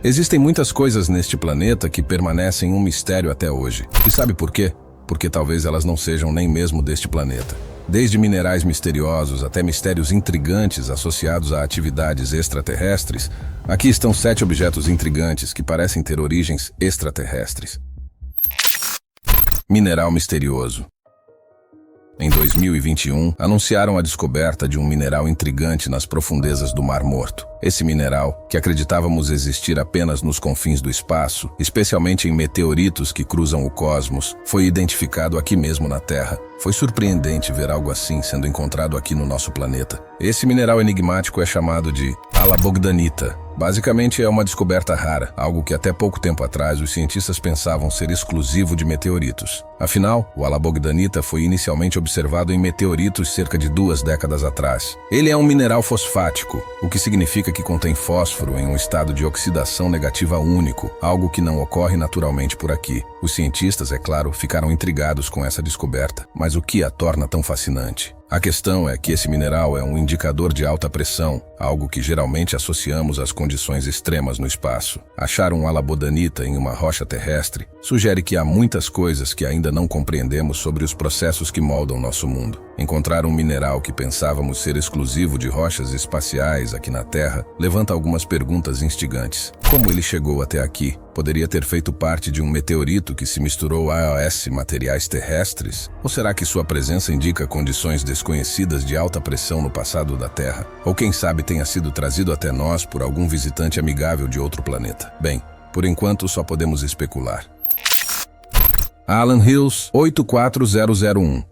Existem muitas coisas neste planeta que permanecem um mistério até hoje. E sabe por quê? Porque talvez elas não sejam nem mesmo deste planeta. Desde minerais misteriosos até mistérios intrigantes associados a atividades extraterrestres, aqui estão 7 objetos intrigantes que parecem ter origens extraterrestres. Mineral misterioso. Em 2021, anunciaram a descoberta de um mineral intrigante nas profundezas do Mar Morto. Esse mineral, que acreditávamos existir apenas nos confins do espaço, especialmente em meteoritos que cruzam o cosmos, foi identificado aqui mesmo na Terra. Foi surpreendente ver algo assim sendo encontrado aqui no nosso planeta. Esse mineral enigmático é chamado de alabogdanita. Basicamente é uma descoberta rara, algo que até pouco tempo atrás os cientistas pensavam ser exclusivo de meteoritos. Afinal, o alabogdanita foi inicialmente observado em meteoritos cerca de 2 décadas atrás. Ele é um mineral fosfático, o que significa que contém fósforo em um estado de oxidação negativa único, algo que não ocorre naturalmente por aqui. Os cientistas, é claro, ficaram intrigados com essa descoberta, mas o que a torna tão fascinante? A questão é que esse mineral é um indicador de alta pressão, algo que geralmente associamos às condições extremas no espaço. Achar um alabogdanita em uma rocha terrestre sugere que há muitas coisas que ainda não compreendemos sobre os processos que moldam nosso mundo. Encontrar um mineral que pensávamos ser exclusivo de rochas espaciais aqui na Terra levanta algumas perguntas instigantes. Como ele chegou até aqui? Poderia ter feito parte de um meteorito que se misturou a materiais terrestres? Ou será que sua presença indica condições desconhecidas de alta pressão no passado da Terra? Ou quem sabe tenha sido trazido até nós por algum visitante amigável de outro planeta? Bem, por enquanto só podemos especular. Allan Hills 84001.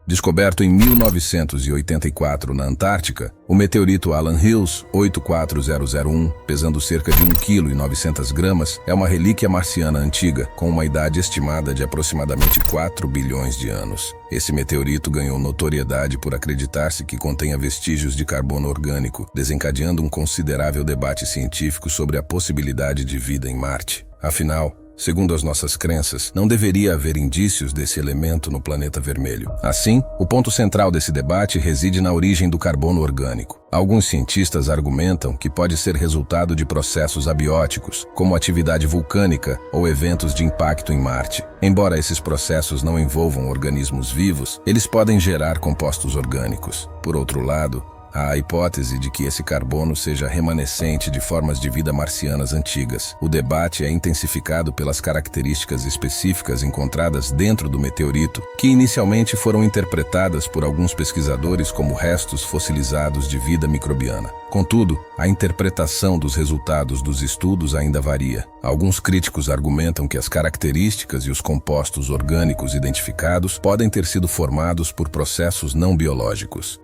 Descoberto em 1984 na Antártica, o meteorito Allan Hills 84001, pesando cerca de 1,9 kg, é uma relíquia marciana antiga, com uma idade estimada de aproximadamente 4 bilhões de anos. Esse meteorito ganhou notoriedade por acreditar-se que contenha vestígios de carbono orgânico, desencadeando um considerável debate científico sobre a possibilidade de vida em Marte. Afinal, segundo as nossas crenças, não deveria haver indícios desse elemento no planeta vermelho. Assim, o ponto central desse debate reside na origem do carbono orgânico. Alguns cientistas argumentam que pode ser resultado de processos abióticos, como atividade vulcânica ou eventos de impacto em Marte. Embora esses processos não envolvam organismos vivos, eles podem gerar compostos orgânicos. Por outro lado, há a hipótese de que esse carbono seja remanescente de formas de vida marcianas antigas. O debate é intensificado pelas características específicas encontradas dentro do meteorito, que inicialmente foram interpretadas por alguns pesquisadores como restos fossilizados de vida microbiana. Contudo, a interpretação dos resultados dos estudos ainda varia. Alguns críticos argumentam que as características e os compostos orgânicos identificados podem ter sido formados por processos não biológicos.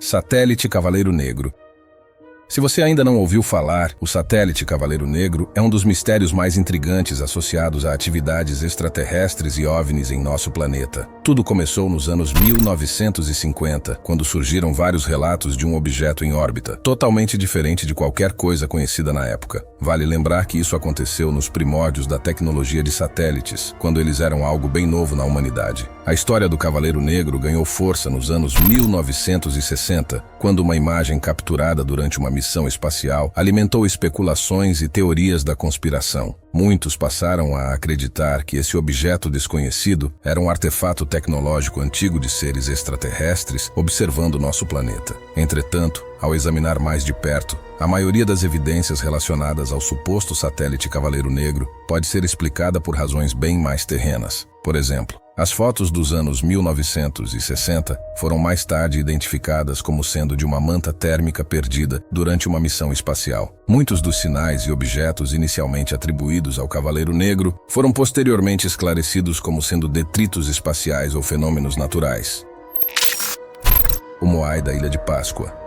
Satélite Cavaleiro Negro. Se você ainda não ouviu falar, o satélite Cavaleiro Negro é um dos mistérios mais intrigantes associados a atividades extraterrestres e OVNIs em nosso planeta. Tudo começou nos anos 1950, quando surgiram vários relatos de um objeto em órbita, totalmente diferente de qualquer coisa conhecida na época. Vale lembrar que isso aconteceu nos primórdios da tecnologia de satélites, quando eles eram algo bem novo na humanidade. A história do Cavaleiro Negro ganhou força nos anos 1960, quando uma imagem capturada durante uma missão espacial alimentou especulações e teorias da conspiração. Muitos passaram a acreditar que esse objeto desconhecido era um artefato tecnológico antigo de seres extraterrestres observando nosso planeta. Entretanto, ao examinar mais de perto, a maioria das evidências relacionadas ao suposto satélite Cavaleiro Negro pode ser explicada por razões bem mais terrenas. Por exemplo, as fotos dos anos 1960 foram mais tarde identificadas como sendo de uma manta térmica perdida durante uma missão espacial. Muitos dos sinais e objetos inicialmente atribuídos ao Cavaleiro Negro foram posteriormente esclarecidos como sendo detritos espaciais ou fenômenos naturais. O Moai da Ilha de Páscoa.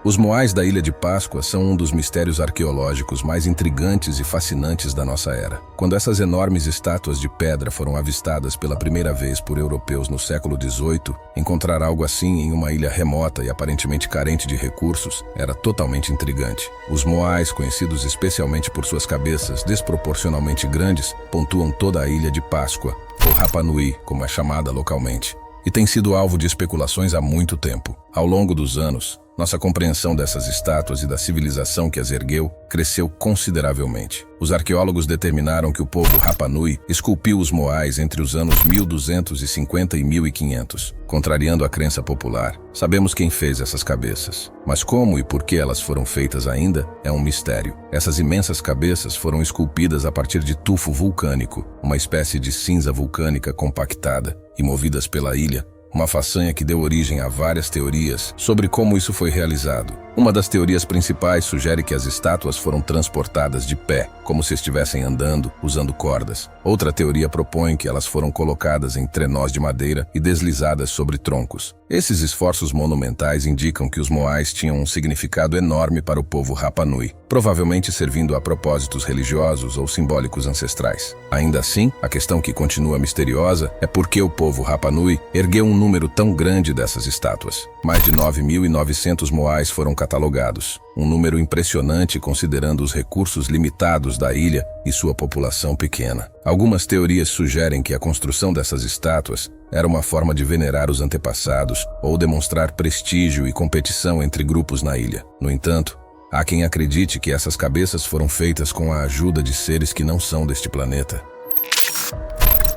Os Moais da Ilha de Páscoa são um dos mistérios arqueológicos mais intrigantes e fascinantes da nossa era. Quando essas enormes estátuas de pedra foram avistadas pela primeira vez por europeus no século XVIII, encontrar algo assim em uma ilha remota e aparentemente carente de recursos era totalmente intrigante. Os Moais, conhecidos especialmente por suas cabeças desproporcionalmente grandes, pontuam toda a Ilha de Páscoa, ou Rapa Nui, como é chamada localmente, e tem sido alvo de especulações há muito tempo. Ao longo dos anos, nossa compreensão dessas estátuas e da civilização que as ergueu cresceu consideravelmente. Os arqueólogos determinaram que o povo Rapa Nui esculpiu os Moais entre os anos 1250 e 1500, contrariando a crença popular. Sabemos quem fez essas cabeças, mas como e por que elas foram feitas ainda é um mistério. Essas imensas cabeças foram esculpidas a partir de tufo vulcânico, uma espécie de cinza vulcânica compactada, e movidas pela ilha, uma façanha que deu origem a várias teorias sobre como isso foi realizado. Uma das teorias principais sugere que as estátuas foram transportadas de pé, como se estivessem andando, usando cordas. Outra teoria propõe que elas foram colocadas em trenós de madeira e deslizadas sobre troncos. Esses esforços monumentais indicam que os Moais tinham um significado enorme para o povo Rapa Nui, provavelmente servindo a propósitos religiosos ou simbólicos ancestrais. Ainda assim, a questão que continua misteriosa é por que o povo Rapa Nui ergueu um número tão grande dessas estátuas. Mais de 9.900 Moais foram catalogados, um número impressionante considerando os recursos limitados da ilha e sua população pequena. Algumas teorias sugerem que a construção dessas estátuas era uma forma de venerar os antepassados ou demonstrar prestígio e competição entre grupos na ilha. No entanto, há quem acredite que essas cabeças foram feitas com a ajuda de seres que não são deste planeta.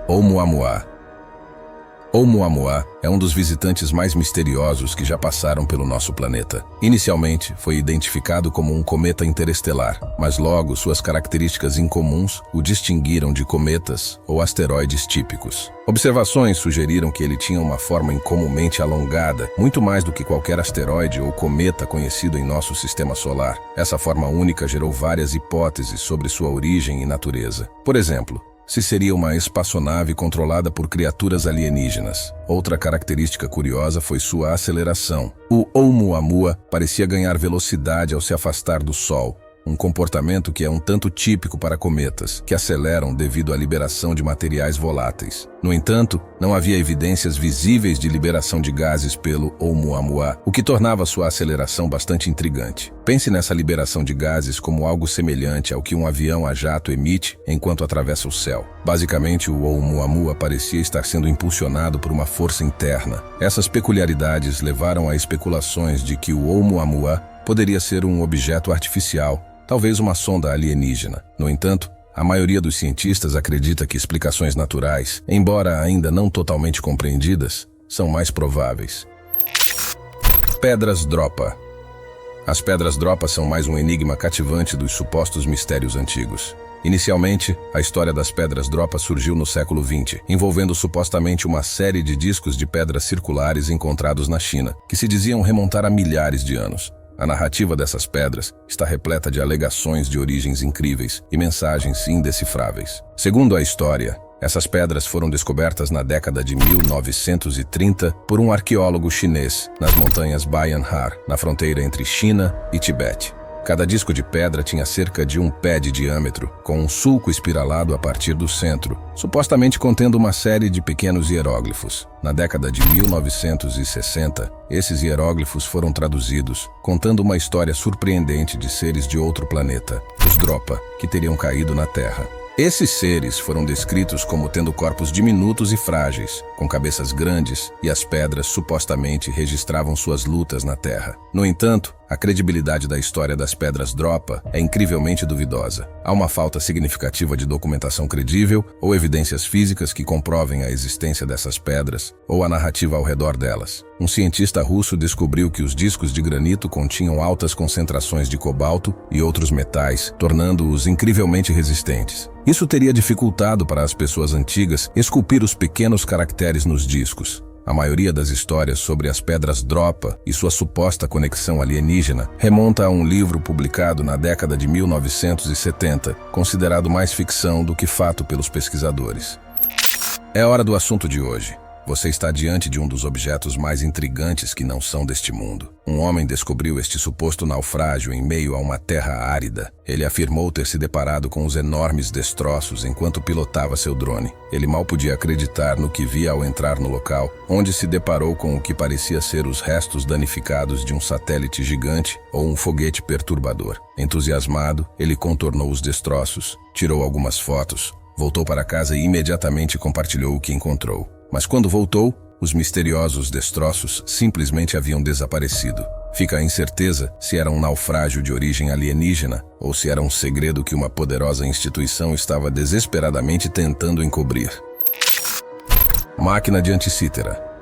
Oumuamua. Oumuamua é um dos visitantes mais misteriosos que já passaram pelo nosso planeta. Inicialmente, foi identificado como um cometa interestelar, mas logo suas características incomuns o distinguiram de cometas ou asteroides típicos. Observações sugeriram que ele tinha uma forma incomumente alongada, muito mais do que qualquer asteroide ou cometa conhecido em nosso sistema solar. Essa forma única gerou várias hipóteses sobre sua origem e natureza. Por exemplo, se seria uma espaçonave controlada por criaturas alienígenas. Outra característica curiosa foi sua aceleração. O Oumuamua parecia ganhar velocidade ao se afastar do Sol, um comportamento que é um tanto típico para cometas, que aceleram devido à liberação de materiais voláteis. No entanto, não havia evidências visíveis de liberação de gases pelo Oumuamua, o que tornava sua aceleração bastante intrigante. Pense nessa liberação de gases como algo semelhante ao que um avião a jato emite enquanto atravessa o céu. Basicamente, o Oumuamua parecia estar sendo impulsionado por uma força interna. Essas peculiaridades levaram a especulações de que o Oumuamua poderia ser um objeto artificial, talvez uma sonda alienígena. No entanto, a maioria dos cientistas acredita que explicações naturais, embora ainda não totalmente compreendidas, são mais prováveis. Pedras Dropa. As pedras Dropa são mais um enigma cativante dos supostos mistérios antigos. Inicialmente, a história das pedras Dropa surgiu no século XX, envolvendo supostamente uma série de discos de pedras circulares encontrados na China, que se diziam remontar a milhares de anos. A narrativa dessas pedras está repleta de alegações de origens incríveis e mensagens indecifráveis. Segundo a história, essas pedras foram descobertas na década de 1930 por um arqueólogo chinês nas montanhas Bayan-Har, na fronteira entre China e Tibete. Cada disco de pedra tinha cerca de 1 pé de diâmetro, com um sulco espiralado a partir do centro, supostamente contendo uma série de pequenos hieróglifos. Na década de 1960, esses hieróglifos foram traduzidos, contando uma história surpreendente de seres de outro planeta, os Dropa, que teriam caído na Terra. Esses seres foram descritos como tendo corpos diminutos e frágeis, com cabeças grandes, e as pedras supostamente registravam suas lutas na Terra. No entanto, a credibilidade da história das pedras Dropa é incrivelmente duvidosa. Há uma falta significativa de documentação credível ou evidências físicas que comprovem a existência dessas pedras ou a narrativa ao redor delas. Um cientista russo descobriu que os discos de granito continham altas concentrações de cobalto e outros metais, tornando-os incrivelmente resistentes. Isso teria dificultado para as pessoas antigas esculpir os pequenos caracteres nos discos. A maioria das histórias sobre as pedras Dropa e sua suposta conexão alienígena remonta a um livro publicado na década de 1970, considerado mais ficção do que fato pelos pesquisadores. É hora do assunto de hoje. Você está diante de um dos objetos mais intrigantes que não são deste mundo. Um homem descobriu este suposto naufrágio em meio a uma terra árida. Ele afirmou ter se deparado com os enormes destroços enquanto pilotava seu drone. Ele mal podia acreditar no que via ao entrar no local, onde se deparou com o que parecia ser os restos danificados de um satélite gigante ou um foguete perturbador. Entusiasmado, ele contornou os destroços, tirou algumas fotos, voltou para casa e imediatamente compartilhou o que encontrou. Mas quando voltou, os misteriosos destroços simplesmente haviam desaparecido. Fica a incerteza se era um naufrágio de origem alienígena ou se era um segredo que uma poderosa instituição estava desesperadamente tentando encobrir. Máquina de Anticítera.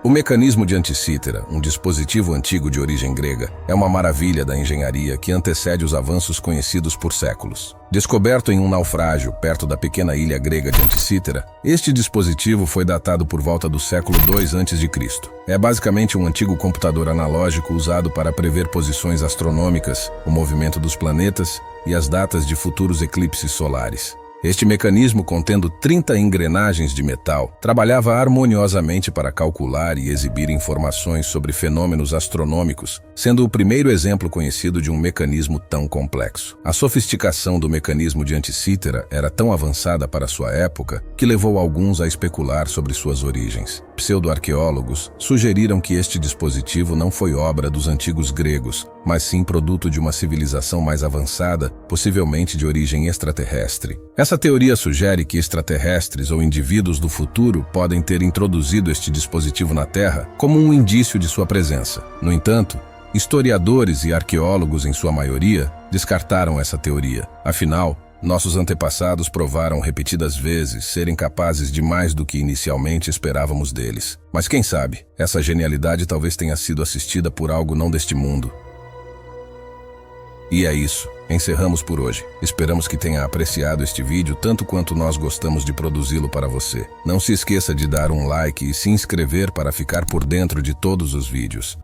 O mecanismo de Anticítera, um dispositivo antigo de origem grega, é uma maravilha da engenharia que antecede os avanços conhecidos por séculos. Descoberto em um naufrágio perto da pequena ilha grega de Anticítera, este dispositivo foi datado por volta do século II a.C. É basicamente um antigo computador analógico usado para prever posições astronômicas, o movimento dos planetas e as datas de futuros eclipses solares. Este mecanismo, contendo 30 engrenagens de metal, trabalhava harmoniosamente para calcular e exibir informações sobre fenômenos astronômicos, sendo o primeiro exemplo conhecido de um mecanismo tão complexo. A sofisticação do mecanismo de Anticítera era tão avançada para sua época que levou alguns a especular sobre suas origens. Pseudo-arqueólogos sugeriram que este dispositivo não foi obra dos antigos gregos, mas sim produto de uma civilização mais avançada, possivelmente de origem extraterrestre. Essa teoria sugere que extraterrestres ou indivíduos do futuro podem ter introduzido este dispositivo na Terra como um indício de sua presença. No entanto, historiadores e arqueólogos, em sua maioria, descartaram essa teoria. Afinal, nossos antepassados provaram repetidas vezes serem capazes de mais do que inicialmente esperávamos deles. Mas quem sabe, essa genialidade talvez tenha sido assistida por algo não deste mundo. E é isso. Encerramos por hoje. Esperamos que tenha apreciado este vídeo tanto quanto nós gostamos de produzi-lo para você. Não se esqueça de dar um like e se inscrever para ficar por dentro de todos os vídeos.